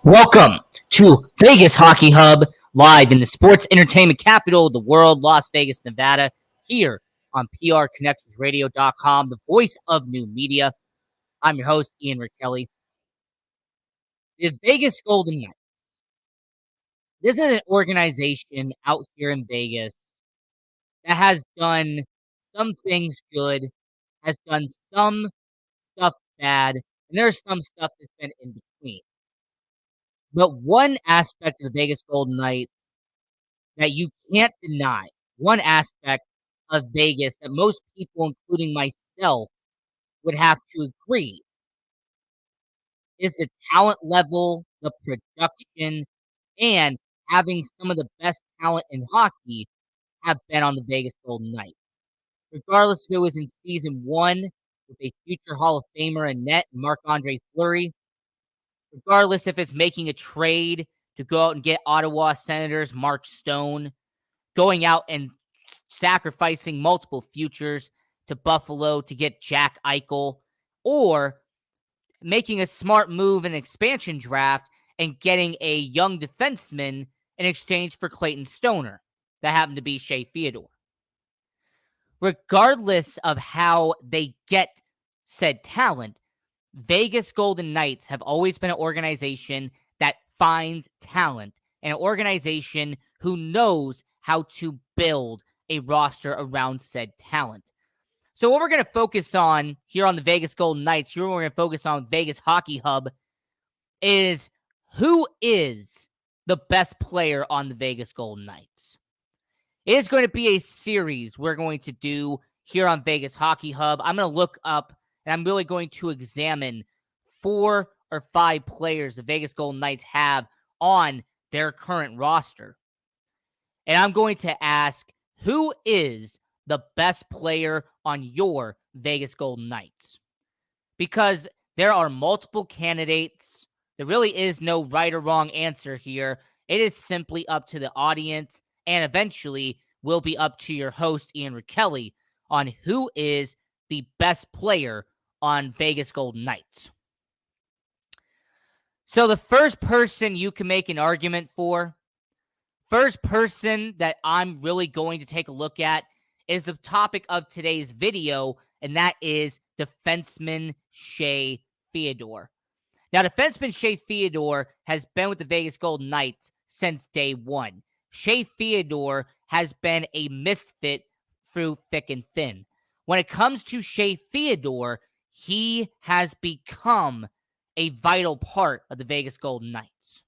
Welcome to Vegas Hockey Hub, live in the sports entertainment capital of the world, Las Vegas, Nevada, here on PRConnectionsRadio.com, the voice of new media. I'm your host, Ian Kelly. The Vegas Golden Knights. This is an organization out here in Vegas that has done some things good, has done some stuff bad, and there's some stuff that's been in between. But one aspect of the Vegas Golden Knights that you can't deny, one aspect of Vegas that most people, including myself, would have to agree is the talent level, the production, and having some of the best talent in hockey have been on the Vegas Golden Knights. Regardless if it was in season one with a future Hall of Famer in net, Marc-Andre Fleury, regardless if it's making a trade to go out and get Ottawa Senators Mark Stone, going out and sacrificing multiple futures to Buffalo to get Jack Eichel, or making a smart move in expansion draft and getting a young defenseman in exchange for Clayton Stoner. That happened to be Shea Theodore. Regardless of how they get said talent, Vegas Golden Knights have always been an organization that finds talent, and an organization who knows how to build a roster around said talent. So what we're going to focus on here on the Vegas Golden Knights, here we're going to focus on Vegas Hockey Hub, is who is the best player on the Vegas Golden Knights. It is going to be a series we're going to do here on Vegas Hockey Hub. I'm going to look up and I'm really going to examine 4 or 5 players the Vegas Golden Knights have on their current roster. And I'm going to ask, who is the best player on your Vegas Golden Knights? Because there are multiple candidates. There really is no right or wrong answer here. It is simply up to the audience, and eventually will be up to your host, Ian Kelly, on who is the best player on Vegas Golden Knights. So the first person you can make an argument for, first person that I'm really going to take a look at is the topic of today's video, and that is defenseman Shea Theodore. Now, defenseman Shea Theodore has been with the Vegas Golden Knights since day one. Shea Theodore has been a misfit through thick and thin. When it comes to Shea Theodore, he has become a vital part of the Vegas Golden Knights.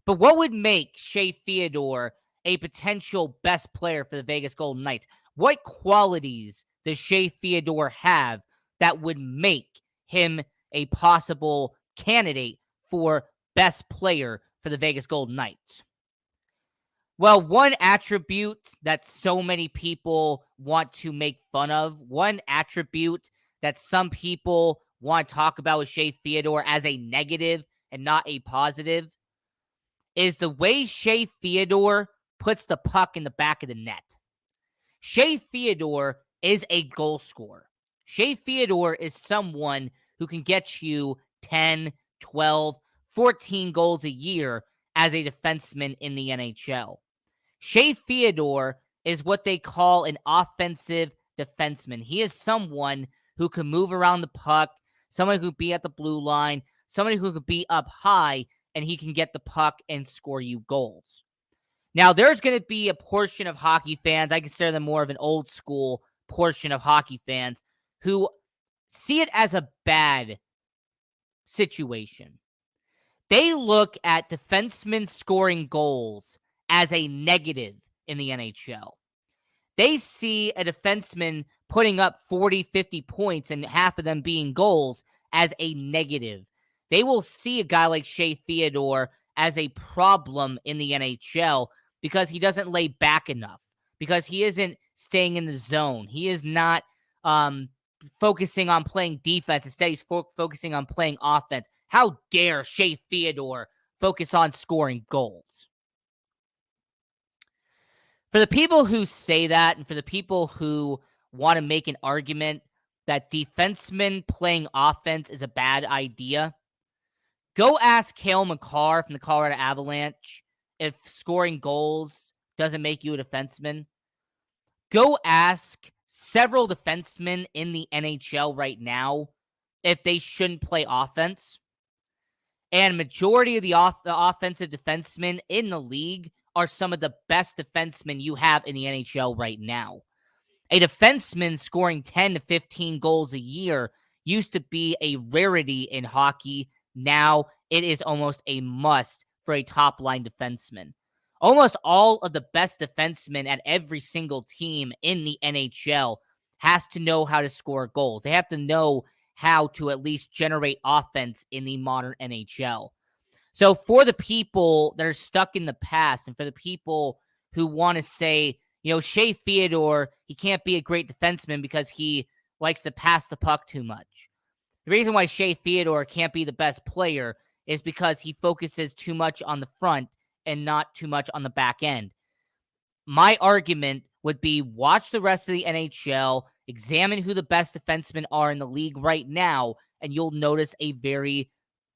But what would make Shea Theodore a potential best player for the Vegas Golden Knights? What qualities does Shea Theodore have that would make him a possible candidate for best player for the Vegas Golden Knights? Well, one attribute that so many people want to make fun of, one attribute that some people want to talk about with Shea Theodore as a negative and not a positive, is the way Shea Theodore puts the puck in the back of the net. Shea Theodore is a goal scorer. Shea Theodore is someone who can get you 10, 12, 14 goals a year as a defenseman in the NHL. Shea Theodore is what they call an offensive defenseman. He is someone who can move around the puck, someone who can be at the blue line, somebody who could be up high, and he can get the puck and score you goals. Now, there's going to be a portion of hockey fans, I consider them more of an old school portion of hockey fans, who see it as a bad situation. They look at defensemen scoring goals as a negative in the NHL. They see a defenseman putting up 40, 50 points and half of them being goals as a negative. They will see a guy like Shea Theodore as a problem in the NHL because he doesn't lay back enough, because he isn't staying in the zone. He is not focusing on playing defense. Instead, he's focusing on playing offense. How dare Shea Theodore focus on scoring goals? For the people who say that, and for the people who want to make an argument that defensemen playing offense is a bad idea, Go ask Cale Makar from the Colorado Avalanche if scoring goals doesn't make you a defenseman. Go ask several defensemen in the NHL right now if they shouldn't play offense. And majority of the offensive defensemen in the league are some of the best defensemen you have in the NHL right now. A defenseman scoring 10 to 15 goals a year used to be a rarity in hockey. Now it is almost a must for a top line defenseman. Almost all of the best defensemen at every single team in the NHL has to know how to score goals. They have to know how to at least generate offense in the modern NHL. So for the people that are stuck in the past and for the people who want to say, Shea Theodore, he can't be a great defenseman because he likes to pass the puck too much. The reason why Shea Theodore can't be the best player is because he focuses too much on the front and not too much on the back end. My argument would be watch the rest of the NHL, examine who the best defensemen are in the league right now, and you'll notice a very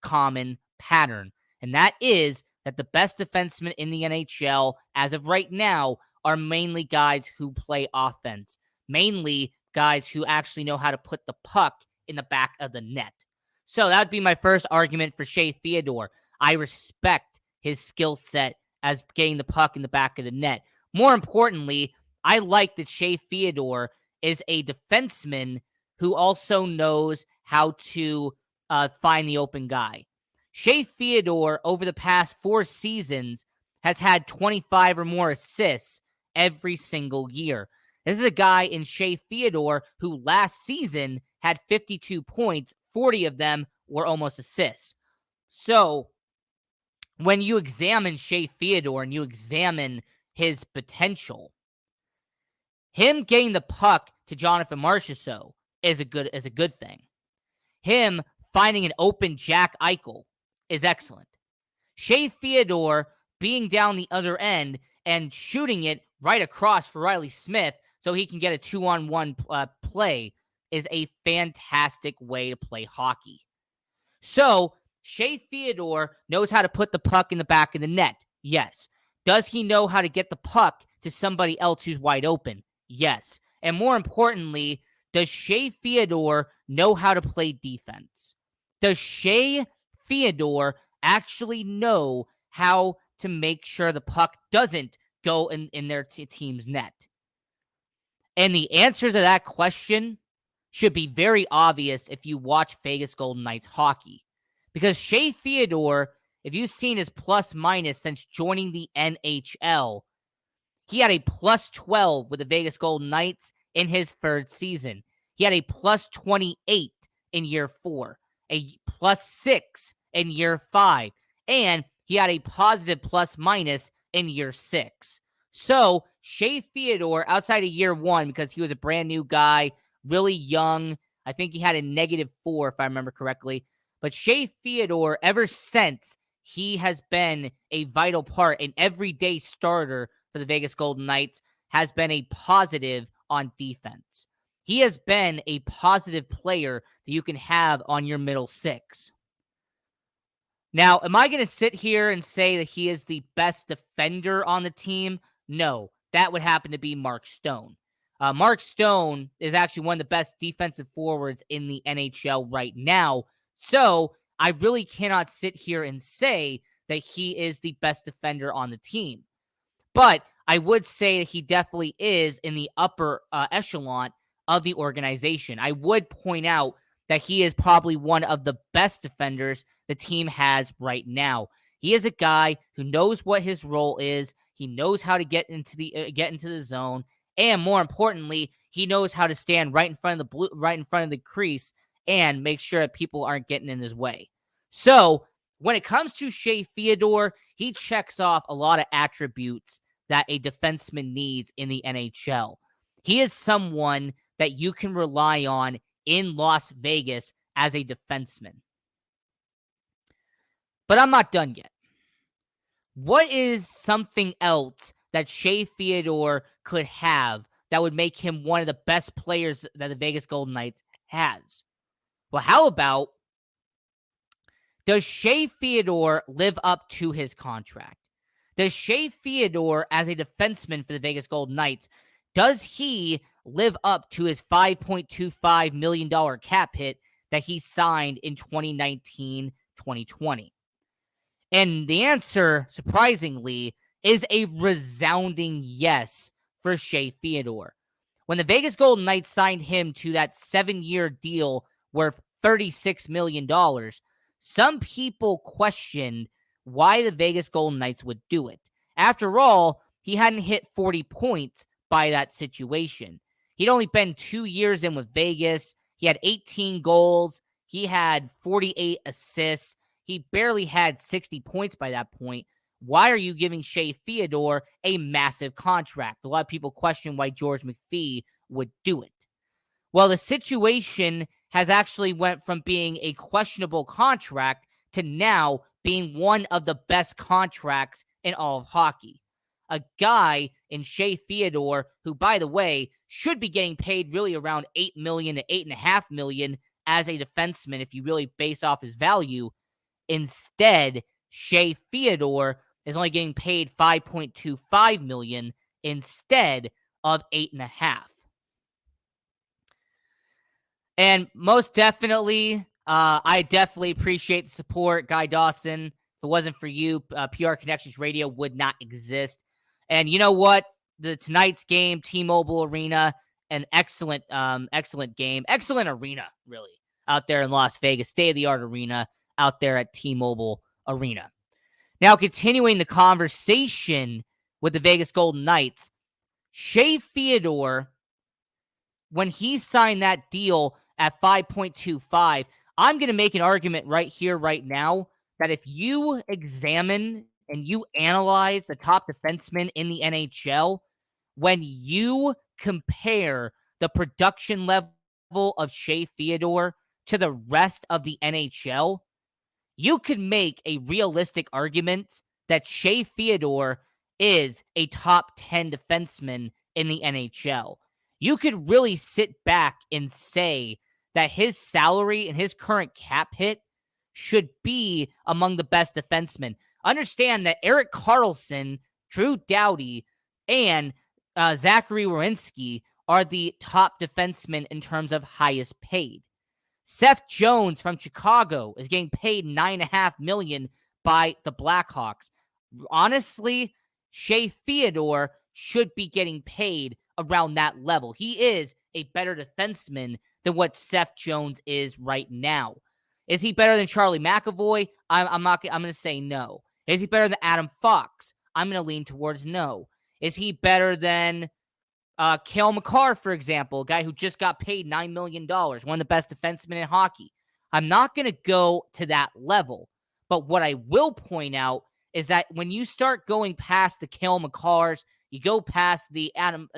common pattern. And that is that the best defensemen in the NHL, as of right now, are mainly guys who play offense. Mainly guys who actually know how to put the puck in the back of the net. So that would be my first argument for Shea Theodore. I respect his skill set as getting the puck in the back of the net. More importantly, I like that Shea Theodore is a defenseman who also knows how to find the open guy. Shea Theodore, over the past 4 seasons, has had 25 or more assists every single year. This is a guy in Shea Theodore who last season had 52 points, 40 of them were almost assists. So when you examine Shea Theodore and you examine his potential, him getting the puck to Jonathan Marchessault is a good thing. Him finding an open Jack Eichel is excellent. Shea Theodore being down the other end and shooting it right across for Riley Smith so he can get a 2-on-1 play is a fantastic way to play hockey. So, Shea Theodore knows how to put the puck in the back of the net. Yes. Does he know how to get the puck to somebody else who's wide open? Yes. And more importantly, does Shea Theodore know how to play defense? Does Shea Theodore actually know how to make sure the puck doesn't go in their team's net? And the answer to that question should be very obvious if you watch Vegas Golden Knights hockey. Because Shea Theodore, if you've seen his plus minus since joining the NHL, he had a plus 12 with the Vegas Golden Knights in his 3rd season. He had a plus 28 in year 4, a plus 6 in year 5, and he had a positive plus minus in year 6. So Shea Theodore, outside of year 1, because he was a brand new guy, really young, I think he had a -4 if I remember correctly. But Shea Theodore, ever since, he has been a vital part, an everyday starter for the Vegas Golden Knights, has been a positive on defense. He has been a positive player that you can have on your middle 6. Now, am I going to sit here and say that he is the best defender on the team? No, that would happen to be Mark Stone. Mark Stone is actually one of the best defensive forwards in the NHL right now. So I really cannot sit here and say that he is the best defender on the team. But I would say that he definitely is in the upper echelon of the organization. I would point out that he is probably one of the best defenders the team has right now. He is a guy who knows what his role is. He knows how to get into the zone, and more importantly, he knows how to stand right in front of the crease and make sure that people aren't getting in his way. So when it comes to Shea Theodore, he checks off a lot of attributes that a defenseman needs in the NHL. He is someone that you can rely on in Las Vegas as a defenseman. But I'm not done yet. What is something else that Shea Theodore could have that would make him one of the best players that the Vegas Golden Knights has? Well, how about Does Shea Theodore live up to his contract? Does Shea Theodore, as a defenseman for the Vegas Golden Knights, does he live up to his $5.25 million cap hit that he signed in 2019-2020? And the answer, surprisingly, is a resounding yes for Shea Theodore. When the Vegas Golden Knights signed him to that 7-year deal worth $36 million, some people questioned why the Vegas Golden Knights would do it. After all, he hadn't hit 40 points by that situation. He'd only been 2 years in with Vegas. He had 18 goals. He had 48 assists. He barely had 60 points by that point. Why are you giving Shea Theodore a massive contract? A lot of people question why George McPhee would do it. Well, the situation has actually went from being a questionable contract to now being one of the best contracts in all of hockey. A guy in Shea Theodore, who, by the way, should be getting paid really around $8 million to $8.5 million as a defenseman if you really base off his value. Instead, Shea Theodore is only getting paid $5.25 million instead of $8.5. And most definitely, I definitely appreciate the support, Guy Dawson. If it wasn't for you, PR Connections Radio would not exist. And you know what? Tonight's game, T-Mobile Arena, an excellent game, excellent arena, really, out there in Las Vegas, state-of-the-art arena out there at T-Mobile Arena. Now, continuing the conversation with the Vegas Golden Knights, Shea Theodore, when he signed that deal at 5.25, I'm going to make an argument right here, right now, that if you examine and you analyze the top defensemen in the NHL, when you compare the production level of Shea Theodore to the rest of the NHL, you could make a realistic argument that Shea Theodore is a top 10 defenseman in the NHL. You could really sit back and say that his salary and his current cap hit should be among the best defensemen. Understand that Erik Karlsson, Drew Doughty, and Zachary Werenski are the top defensemen in terms of highest paid. Seth Jones from Chicago is getting paid $9.5 million by the Blackhawks. Honestly, Shea Theodore should be getting paid around that level. He is a better defenseman than what Seth Jones is right now. Is he better than Charlie McAvoy? I'm going to say no. Is he better than Adam Fox? I'm going to lean towards no. Is he better than Cale Makar, for example, a guy who just got paid $9 million, one of the best defensemen in hockey? I'm not going to go to that level. But what I will point out is that when you start going past the Cale Makars, you go past the Adam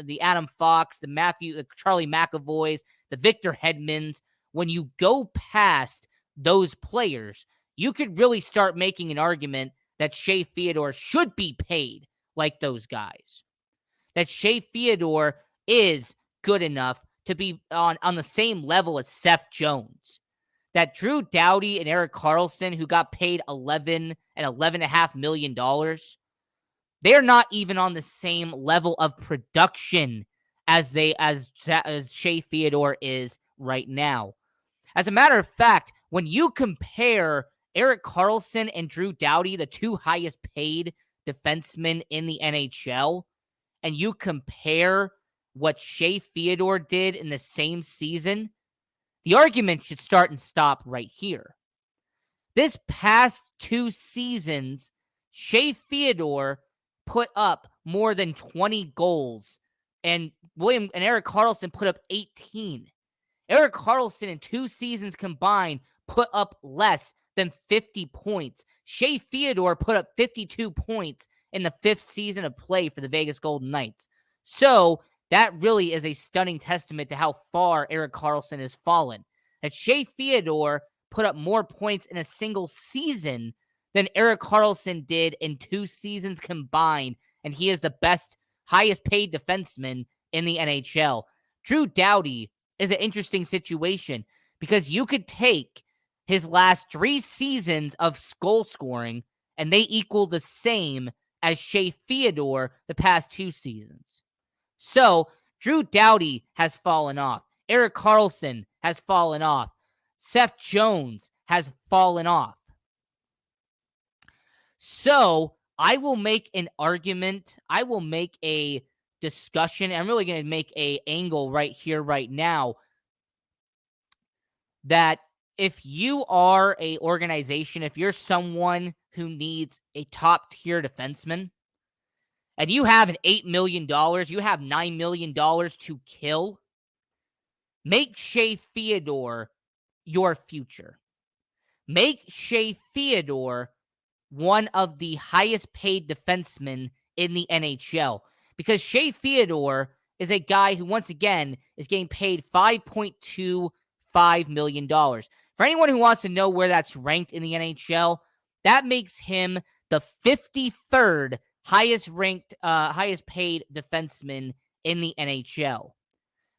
Fox, the Charlie McAvoys, the Victor Hedmans, when you go past those players, you could really start making an argument that Shea Theodore should be paid like those guys. That Shea Theodore is good enough to be on the same level as Seth Jones. That Drew Doughty and Erik Karlsson, who got paid $11 and $11.5 million, they're not even on the same level of production as Shea Theodore is right now. As a matter of fact, when you compare Erik Karlsson and Drew Doughty, the two highest paid defensemen in the NHL, and you compare what Shea Theodore did in the same season, the argument should start and stop right here. This past 2 seasons, Shea Theodore put up more than 20 goals, and Erik Karlsson put up 18. Erik Karlsson in 2 seasons combined put up less than 50 points. Shea Theodore put up 52 points in the 5th season of play for the Vegas Golden Knights. So that really is a stunning testament to how far Erik Karlsson has fallen. That Shea Theodore put up more points in a single season than Erik Karlsson did in 2 seasons combined, and he is the best, highest paid defenseman in the NHL. Drew Doughty is an interesting situation because you could take his last 3 seasons of goal scoring, and they equal the same as Shea Theodore the past 2 seasons. So, Drew Doughty has fallen off. Erik Karlsson has fallen off. Seth Jones has fallen off. So, I will make an argument. I will make a discussion. I'm really going to make a angle right here, right now, that if you are a organization, if you're someone who needs a top tier defenseman, and you have an $8 million, you have $9 million to kill, make Shea Theodore your future. Make Shea Theodore one of the highest paid defensemen in the NHL. Because Shea Theodore is a guy who, once again, is getting paid $5.25 million. For anyone who wants to know where that's ranked in the NHL, that makes him the 53rd highest ranked, highest paid defenseman in the NHL. All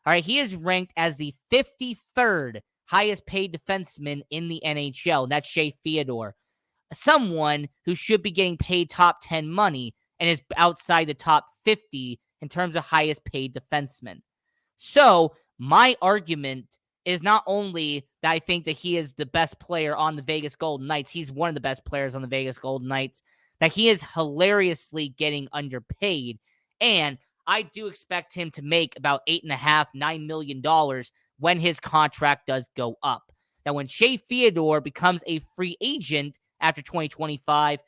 right, he is ranked as the 53rd highest paid defenseman in the NHL, and that's Shea Theodore. Someone who should be getting paid top 10 money and is outside the top 50 in terms of highest paid defenseman. So, my argument is not only that I think that he is the best player on the Vegas Golden Knights, he's one of the best players on the Vegas Golden Knights, that he is hilariously getting underpaid, and I do expect him to make about $8.5–9 million when his contract does go up. Now, when Shea Theodore becomes a free agent after 2025,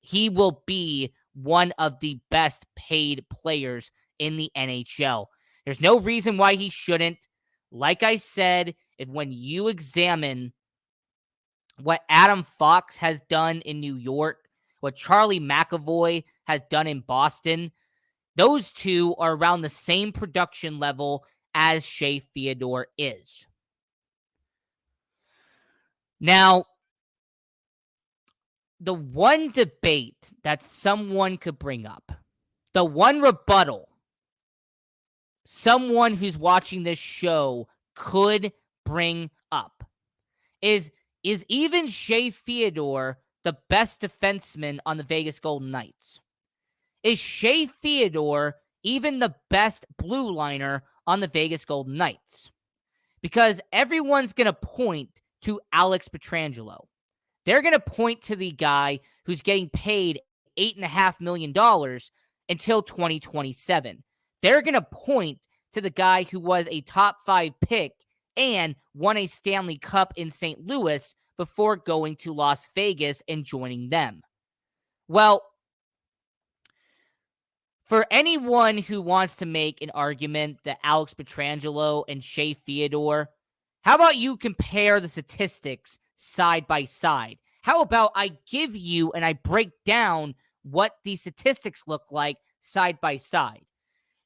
he will be one of the best paid players in the NHL. There's no reason why he shouldn't. Like I said, if when you examine what Adam Fox has done in New York, what Charlie McAvoy has done in Boston, those two are around the same production level as Shea Theodore is. Now, the one debate that someone could bring up, the one rebuttal someone who's watching this show could bring up is even Shea Theodore the best defenseman on the Vegas Golden Knights? Is Shea Theodore even the best blue liner on the Vegas Golden Knights? Because everyone's going to point to Alex Pietrangelo. They're going to point to the guy who's getting paid $8.5 million until 2027. They're going to point to the guy who was a top 5 pick and won a Stanley Cup in St. Louis before going to Las Vegas and joining them. Well, for anyone who wants to make an argument that Alex Pietrangelo and Shea Theodore, how about you compare the statistics side by side? How about I give you and I break down what the statistics look like side by side?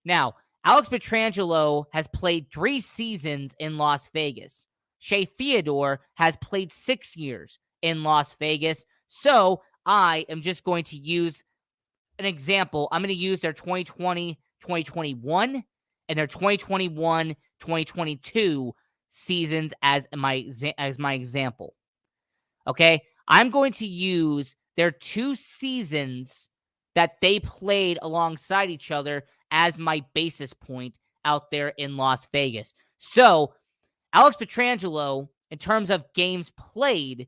Now, Alex Pietrangelo has played 3 seasons in Las Vegas. Shea Theodore has played 6 years in Las Vegas. So I am just going to use an example. I'm going to use their 2020, 2021, and their 2021, 2022 seasons as my example. Okay? I'm going to use their 2 seasons that they played alongside each other as my basis point out there in Las Vegas. So, Alex Pietrangelo, in terms of games played,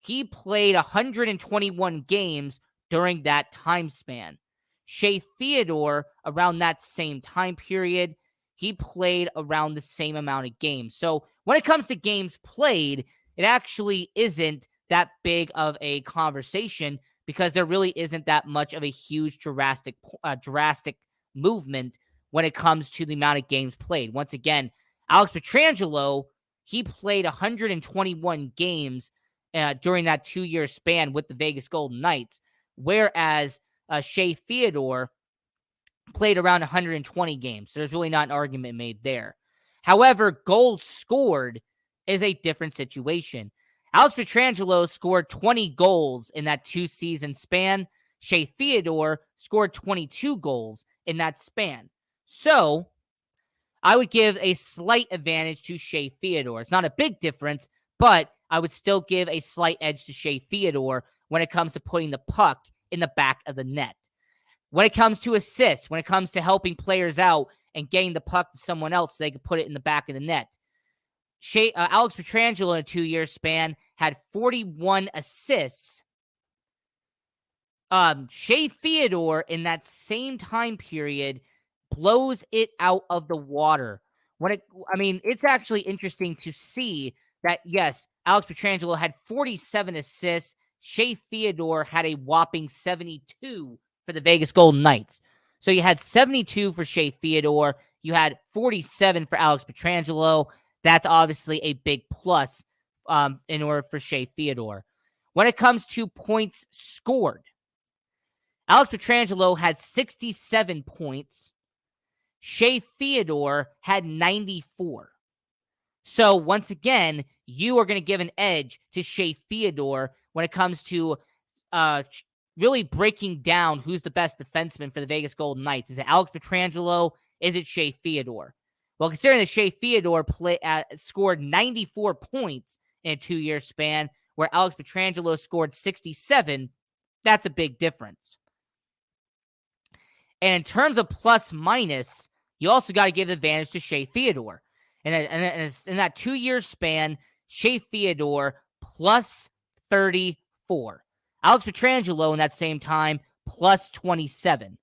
he played 121 games during that time span. Shea Theodore, around that same time period, he played around the same amount of games. So, when it comes to games played, it actually isn't that big of a conversation because there really isn't that much of a huge drastic movement when it comes to the amount of games played. Once again, Alex Pietrangelo, he played 121 games during that 2-year span with the Vegas Golden Knights, whereas Shea Theodore played around 120 games. So there's really not an argument made there. However, goals scored is a different situation. Alex Pietrangelo scored 20 goals in that 2-season span. Shea Theodore scored 22 goals in that span. So, I would give a slight advantage to Shea Theodore. It's not a big difference, but I would still give a slight edge to Shea Theodore when it comes to putting the puck in the back of the net. When it comes to assists, when it comes to helping players out and getting the puck to someone else so they can put it in the back of the net, Alex Pietrangelo in a 2-year span had 41 assists. Shea Theodore in that same time period blows it out of the water. It's actually interesting to see that, yes, Alex Pietrangelo had 47 assists. Shea Theodore had a whopping 72 for the Vegas Golden Knights. So you had 72 for Shea Theodore. You had 47 for Alex Pietrangelo. That's obviously a big plus in order for Shea Theodore. When it comes to points scored, Alex Pietrangelo had 67 points. Shea Theodore had 94. So once again, you are going to give an edge to Shea Theodore when it comes to really breaking down who's the best defenseman for the Vegas Golden Knights. Is it Alex Pietrangelo? Is it Shea Theodore? Well, considering that Shea Theodore scored 94 points in a 2-year span, where Alex Pietrangelo scored 67, that's a big difference. And in terms of plus minus, you also got to give the advantage to Shea Theodore. And in that 2-year span, Shea Theodore plus 34. Alex Pietrangelo in that same time plus 27.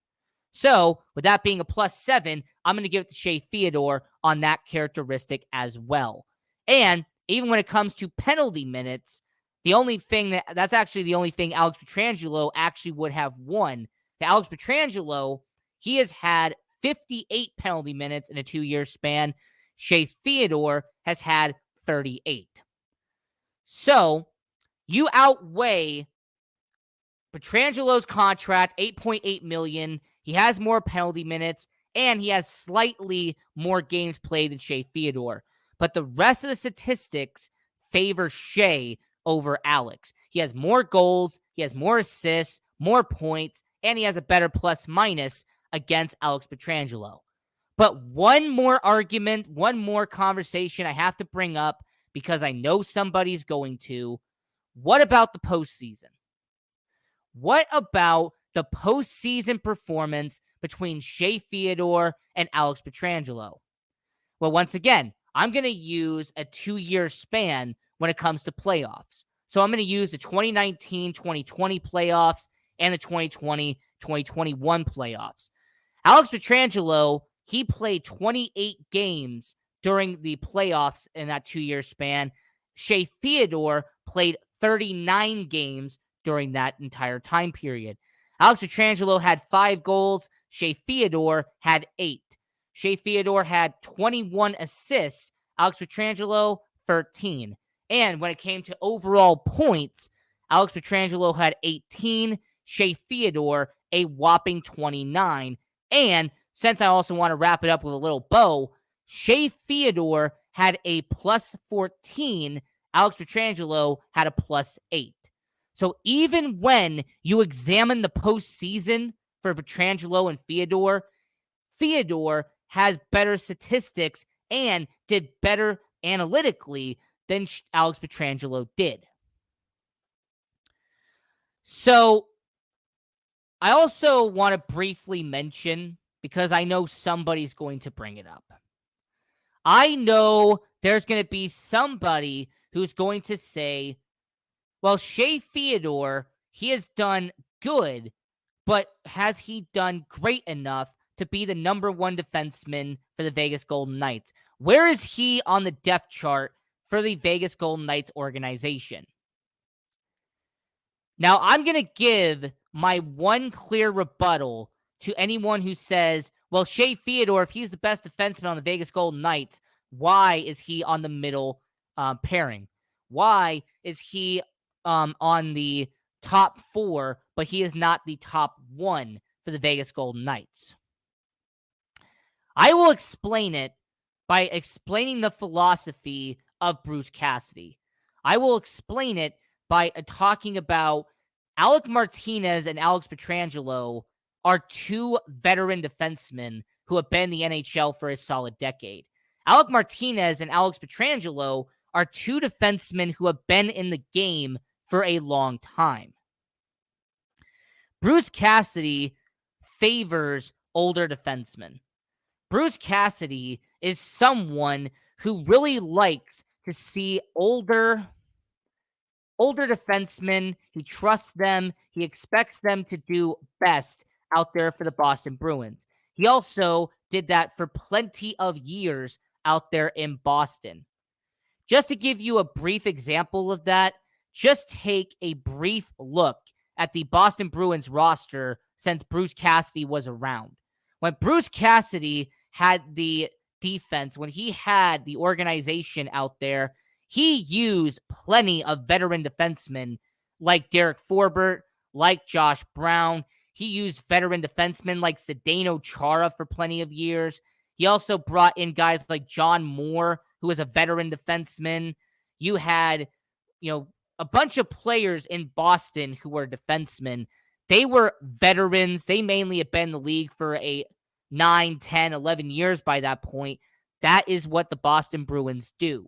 So with that being a plus 7, I'm going to give it to Shea Theodore on that characteristic as well. And even when it comes to penalty minutes, the only thing that's actually the only thing Alex Pietrangelo actually would have won. Alex Pietrangelo, he has had 58 penalty minutes in a 2-year span. Shea Theodore has had 38. So you outweigh Pietrangelo's contract, $8.8 million. He has more penalty minutes, and he has slightly more games played than Shea Theodore. But the rest of the statistics favor Shea over Alex. He has more goals, he has more assists, more points, and he has a better plus minus against Alex Pietrangelo. But one more argument, one more conversation I have to bring up because I know somebody's going to. What about the postseason? What about the postseason performance between Shea Theodore and Alex Pietrangelo? Well, once again, I'm going to use a 2-year span when it comes to playoffs. So I'm going to use the 2019-2020 playoffs and the 2020-2021 playoffs. Alex Pietrangelo, he played 28 games during the playoffs in that 2-year span. Shea Theodore played 39 games during that entire time period. Alex Pietrangelo had 5 goals. Shea Theodore had 8. Shea Theodore had 21 assists. Alex Pietrangelo, 13. And when it came to overall points, Alex Pietrangelo had 18. Shea Theodore, a whopping 29. And since I also want to wrap it up with a little bow, Shea Theodore had a plus 14. Alex Pietrangelo had a plus 8. So even when you examine the postseason for Pietrangelo and Theodore, Theodore has better statistics and did better analytically than Alex Pietrangelo did. So I also want to briefly mention, because I know somebody's going to bring it up. I know there's going to be somebody who's going to say, well, Shea Theodore, he has done good, but has he done great enough to be the number 1 defenseman for the Vegas Golden Knights? Where is he on the depth chart for the Vegas Golden Knights organization? Now, I'm going to give my one clear rebuttal to anyone who says, well, Shea Theodore, if he's the best defenseman on the Vegas Golden Knights, why is he on the middle pairing? Why is he on the top 4, but he is not the top 1 for the Vegas Golden Knights? I will explain it by explaining the philosophy of Bruce Cassidy. I will explain it by talking about Alec Martinez and Alex Pietrangelo are 2 veteran defensemen who have been in the NHL for a solid decade. Alec Martinez and Alex Pietrangelo are two defensemen who have been in the game for a long time. Bruce Cassidy favors older defensemen. Bruce Cassidy is someone who really likes to see older defensemen. He trusts them. He expects them to do best out there for the Boston Bruins. He also did that for plenty of years out there in Boston. Just to give you a brief example of that, just take a brief look at the Boston Bruins roster since Bruce Cassidy was around. When Bruce Cassidy had the defense, when he had the organization out there, he used plenty of veteran defensemen like Derek Forbort, like Josh Brown. He used veteran defensemen like Zdeno Chara for plenty of years. He also brought in guys like John Moore, who was a veteran defenseman. You had, a bunch of players in Boston who were defensemen. They were veterans. They mainly had been in the league for 9, 10, 11 years by that point. That is what the Boston Bruins do.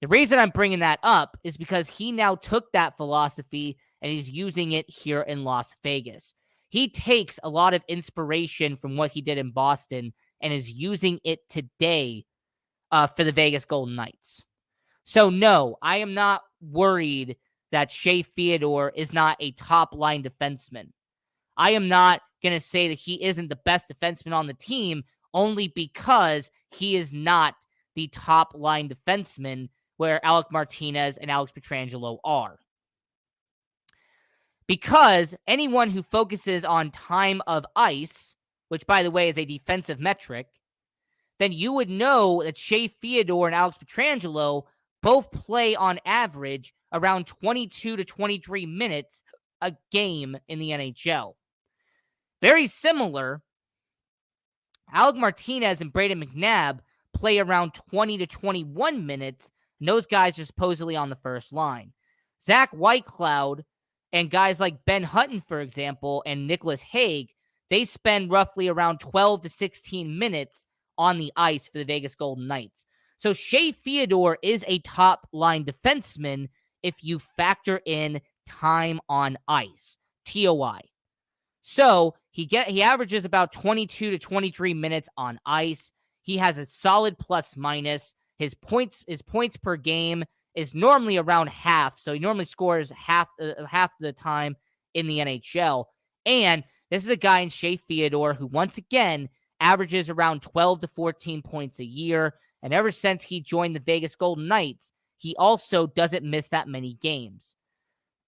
The reason I'm bringing that up is because he now took that philosophy and he's using it here in Las Vegas. He takes a lot of inspiration from what he did in Boston and is using it today for the Vegas Golden Knights. So no, I am not worried that Shea Theodore is not a top-line defenseman. I am not going to say that he isn't the best defenseman on the team only because he is not the top-line defenseman where Alec Martinez and Alex Pietrangelo are. Because anyone who focuses on time of ice, which, by the way, is a defensive metric, then you would know that Shea Theodore and Alex Pietrangelo both play on average around 22 to 23 minutes a game in the NHL. Very similar, Alec Martinez and Brayden McNabb play around 20 to 21 minutes, and those guys are supposedly on the first line. Zach Whitecloud and guys like Ben Hutton, for example, and Nicholas Hague, they spend roughly around 12 to 16 minutes on the ice for the Vegas Golden Knights. So Shea Theodore is a top-line defenseman if you factor in time on ice, TOI. So he averages about 22 to 23 minutes on ice. He has a solid plus-minus. His points per game is normally around half, so he normally scores half the time in the NHL. And this is a guy in Shea Theodore who, once again, averages around 12 to 14 points a year. And ever since he joined the Vegas Golden Knights, he also doesn't miss that many games.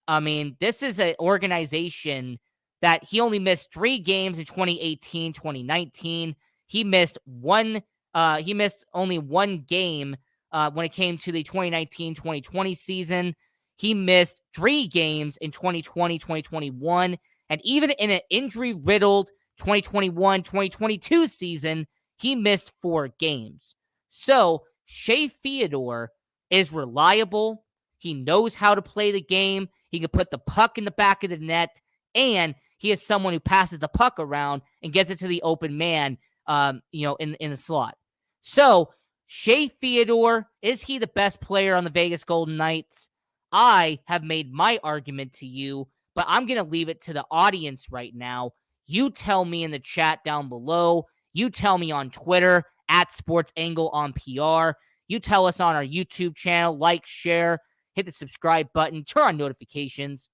I mean, this is an organization that he only missed 3 games in 2018, 2019. He missed only one game when it came to the 2019-2020 season. He missed 3 games in 2020, 2021. And even in an injury-riddled 2021-2022 season, he missed 4 games. So Shea Theodore is reliable. He knows how to play the game. He can put the puck in the back of the net, and he is someone who passes the puck around and gets it to the open man, in the slot. So Shea Theodore, is he the best player on the Vegas Golden Knights? I have made my argument to you, but I'm going to leave it to the audience right now. You tell me in the chat down below. You tell me on Twitter, @SportsAngle on PR. You tell us on our YouTube channel, like, share, hit the subscribe button, turn on notifications.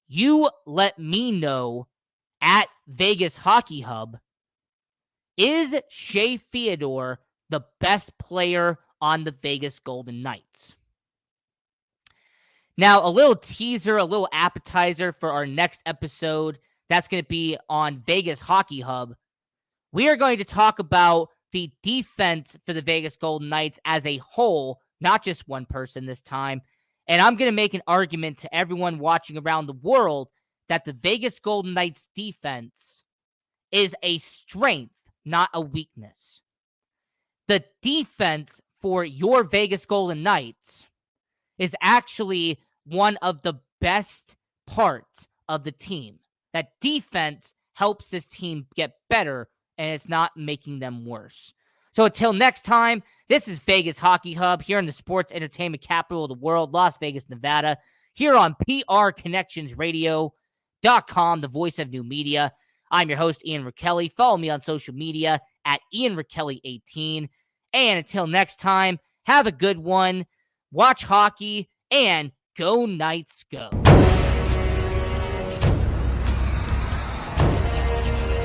You let me know at Vegas Hockey Hub, is Shea Theodore the best player on the Vegas Golden Knights? Now, a little teaser, a little appetizer for our next episode. That's going to be on Vegas Hockey Hub. We are going to talk about the defense for the Vegas Golden Knights as a whole, not just one person this time. And I'm going to make an argument to everyone watching around the world that the Vegas Golden Knights defense is a strength, not a weakness. The defense for your Vegas Golden Knights is actually one of the best parts of the team. That defense helps this team get better, and it's not making them worse. So until next time, this is Vegas Hockey Hub here in the sports entertainment capital of the world, Las Vegas, Nevada, here on PRConnectionsRadio.com, the voice of new media. I'm your host, Ian Rakelli. Follow me on social media at IanRakelli18. And until next time, have a good one, watch hockey, and go Knights go.